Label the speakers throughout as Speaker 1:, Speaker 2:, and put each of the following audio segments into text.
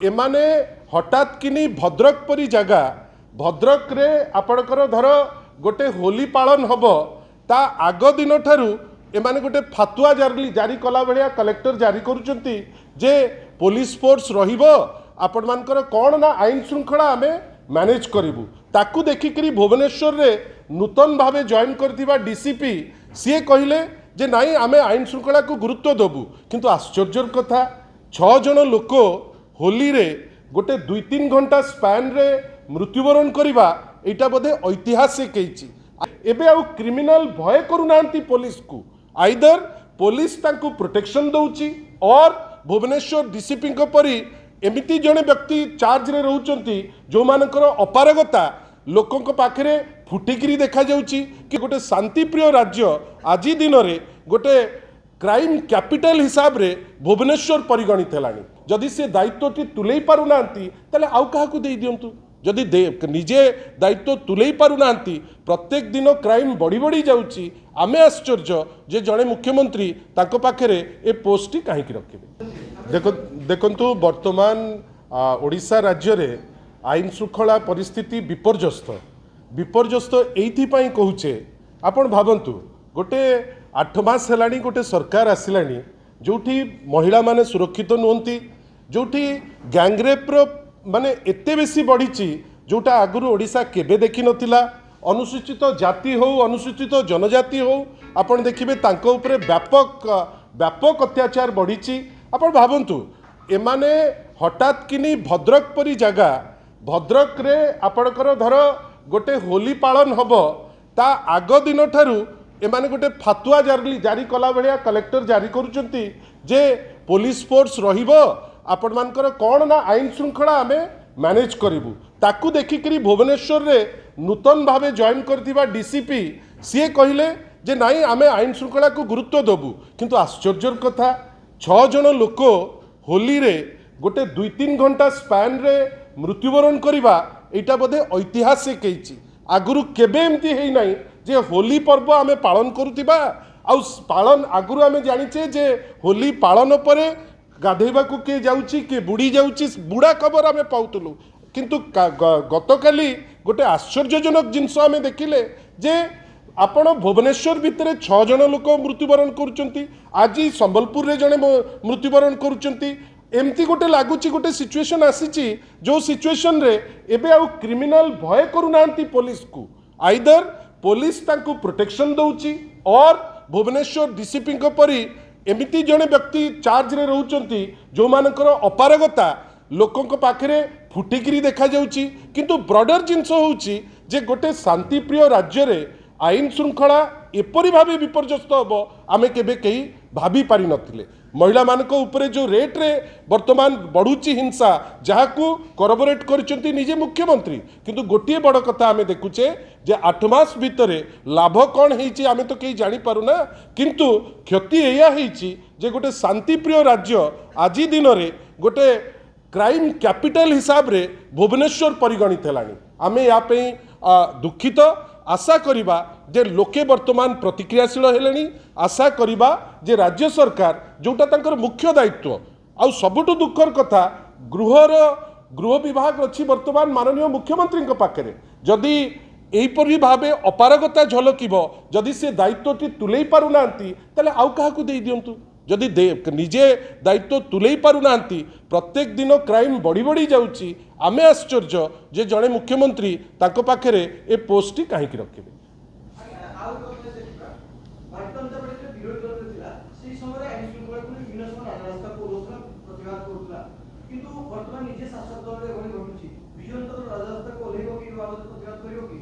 Speaker 1: एमाने हठात किनी भद्रक परी जगह भद्रक रे आपणकर धर गोटे होली पालन हम ता आग दिन ठारू एमाने गोटे फातुआ जारी कला भलिया कलेक्टर जारी करुचंती जे पुलिस फोर्स रहिबो आपण मानकर कौन ना आईन श्रृंखला आमे मैनेज करिबु ताकू देखिकरी भुवनेश्वर रे नूतन भावे जॉइन करथिबा डीसीपी सी कहले जे नाई आमे आईन श्रृंखला को गुरुत्व देबु किंतु आश्चर्यर कथा 6 जन लोक होली रे गोटे 2-3 घंटा स्पैन रे मृत्युवरण करवा एटा बोधे ऐतिहासिक होइछि। एबे आउ क्रिमिनल भय करूनांती पुलिस को आइदर पुलिस तांको प्रोटेक्शन दउछि और भुवनेश्वर डीसीपी को परी एमिति जने व्यक्ति चार्ज रे रहउचंती जो मानकर अपारगता लोकों को पाखरे फुटिकिरी देखा जाउछि कि गोटे शांतिप्रिय राज्य आज दिन रे गोटे क्राइम कैपिटल हिसाब रे भुवनेश्वर परिगणित हेलानी जदि से दायित्वटी तुलई पारु नांती तले आउ काहाकू देई दियंतु जदि निजे दायित्व तुलई पारु नांती प्रत्येक दिन क्राइम बढ़ी बढ़ी जाउछि आमे आश्चर्य जे जड़े मुख्यमंत्री ताको पाखरे ए पोस्टटी काहेकि रखिबे। देखंतु वर्तमान ओडिशा राज्य रे आईन श्रृंखला परिस्थिति विपर्यस्त एइथि पई कहूचे आपण भाबंतु गोटे 8 मास हेलानी गोटे सरकार आसिलानी जोठी महिला माने सुरक्षित नुहंती जोठी गैंगरेप माने एते बेसी बढ़ी जोटा आगुरु ओडिशा केबे देखि नथिला अनुसूचित जाति हो अनुसूचित जनजाति हो आपण देखिबे तांको उपरे व्यापक अत्याचार बढ़ी आपण भाबंतु एमाने हठात किनी भद्रक परी जगह भद्रक रे आपणकर धर गोटे होली पालन हम ता आग दिन ठारू एमाने गोटे फातुआ जारी कला भलिया कलेक्टर जारी करुचंती जे पुलिस फोर्स रहिबो आपण मानकर कौन ना आईन श्रृंखला आमे मैनेज करिबु ताकू देखिकरी भुवनेश्वर रे नूतन भावे जॉइन करथिबा डीसीपी सी कहले जे नाई आमे आईन श्रृंखला को गुरुत्व देबु किंतु आश्चर्यर कथा 6 जन लोक होली रे गोटे 2-3 घंटा स्पैन रे मृत्युवरण करवा एटा बोधे ऐतिहासिक होइछि आगुरु केबे एमती हेई नाही जे होली पर्व आमे पालन करुथिबा आउ पालन आगुरु आमे जानिचे जे होली पालन परे गाधेबा को के जाउची के बुड़ी जाउची बुढ़ा खबर आमे पाउतलु किंतु गतकाली गोटे आश्चर्यजनक जिनस आमे देखिले जे आपण भुवनेश्वर भितर 6 जन लोक मृत्युवरण करुचंती आज संबलपुर रे जने मृत्युवरण करुचंती एमती गोटे लगुच गोटे सिचुएशन आसी जो सिचुएशन रे एबे आउ क्रिमिनल भय करूनांती पुलिस को आइदर पुलिस तांको प्रोटेक्शन दउछि और भुवनेश्वर डीसीपी को परी एमिति जने व्यक्ति चार्ज रे रहउचंती जो मानकर अपारगता लोकों को पाखरे फुटिकिरी देखा जाउछि किंतु ब्रॉडर जिनस होउछि जे गोटे शांतिप्रिय राज्य रे आईन श्रृंखला एपरी भावे विपर्यस्त हम आमे केबे कहीं भाभी पारि नथिले महिला मानक उपरे जो रेट रे वर्तमान बढ़ुची हिंसा जहाकू करबोरेट करचंती निजे मुख्यमंत्री किंतु गोटिए बड़ कथा आमे देखुचे जे 8 मास भितरे लाभ कौन होइछि आमे तो कहीं जानी पारुना किंतु क्षति एया होइछि जे गोटे शांतिप्रिय राज्य आज दिन रे गोटे क्राइम कैपिटल हिसाब रे भुवनेश्वर परिगणित हेलानी आमे या पे दुखित आशा करिबा जे लोके वर्तमान प्रतिक्रियाशील हेलेनी आशा करिबा जे राज्य सरकार जोटा तांकर मुख्य दायित्व आउ सबुठु दुखर कथा गृह विभाग अच्छी वर्तमान माननीय मुख्यमंत्री पाखरे जदि एहीपरि भावे अपारगता झलकिब जदि से दायित्वटी तुलई पारु नांती तले आउ काहाकू देई दियंतु जदि निजे दायित्व तुलई पारु नांती प्रत्येक दिन क्राइम बढ़ी बढ़ी जाउछि आमे आश्चर्य जे जड़े मुख्यमंत्री ताको पाखरे ए पोस्टटी काहेकि रखिबे।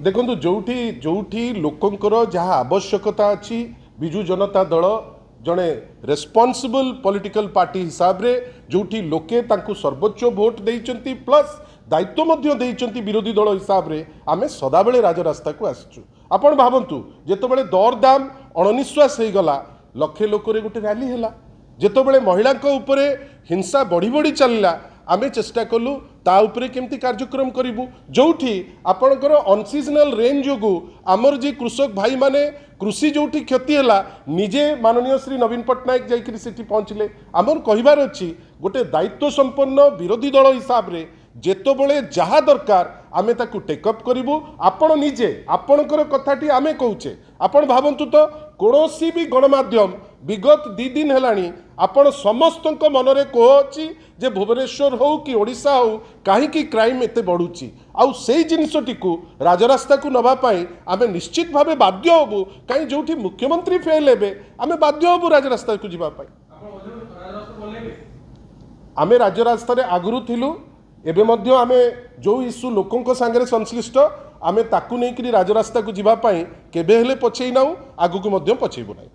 Speaker 1: देखो जोठी लोकंकर जहाँ आवश्यकता अच्छी बिजु जनता दल जड़े रेस्पॉन्सिबल पॉलिटिकल पार्टी हिसाब रे जोठी लोके तांकु सर्वोच्च भोट देइचंती प्लस दायित्व मध्य देइचंती विरोधी दल हिसाब रे आमे सदाबेले राजरास्ता को आसचु आपण भाबंतु जेतबेले दरदाम अणनिश्वास हो गला लक्षे लोक रे गोटे रैली हैला जेतबेले महिला उपरे हिंसा बढ़ी बढ़ी चलला आमे चेष्टा कलु ता उपरे केमती कार्यक्रम करिवु जोठी आपणकर अनसीजनल रेन जोगु आमर जे कृषक भाई माने कृषि जोठी क्षति हैला निजे माननीय श्री नवीन पट्टनायक जाइकरी सेठी पहुँचले आमर कहिबार अछि गोटे दायित्व संपन्न विरोधी दल हिसाब रे जेतोबेले जहा दरकार आमे ताकू टेकअप करिवु आपण निजे आपणकर कथाटी आमे कहूचे आपण भावंतु तो कोनोसी भी गणमाध्यम विगत 2 दिन हेलानी आपण समस्त मनरे कोह अछि जे भुवनेश्वर हो कि ओडिशा हो कहीं क्राइम एते बढ़ुची आउ से जिनसटी को राजरास्ता को नवा पाई आमे निश्चित भावे बाध्य होबु कहीं जोठी मुख्यमंत्री फेल हेबे आमे बाध्य होबु राजरास्ता को जिबा पाई आमे राजरास्ता रे आगुरु थिलु एबे मध्य आमे जो इश्यू लोकंक संगे संश्लिष्ट आमे ताकू नहीं कि राजरास्ता को जिबा पाई केबे हेले पछेई नाउ आगु को मध्य पछेइबो नाही।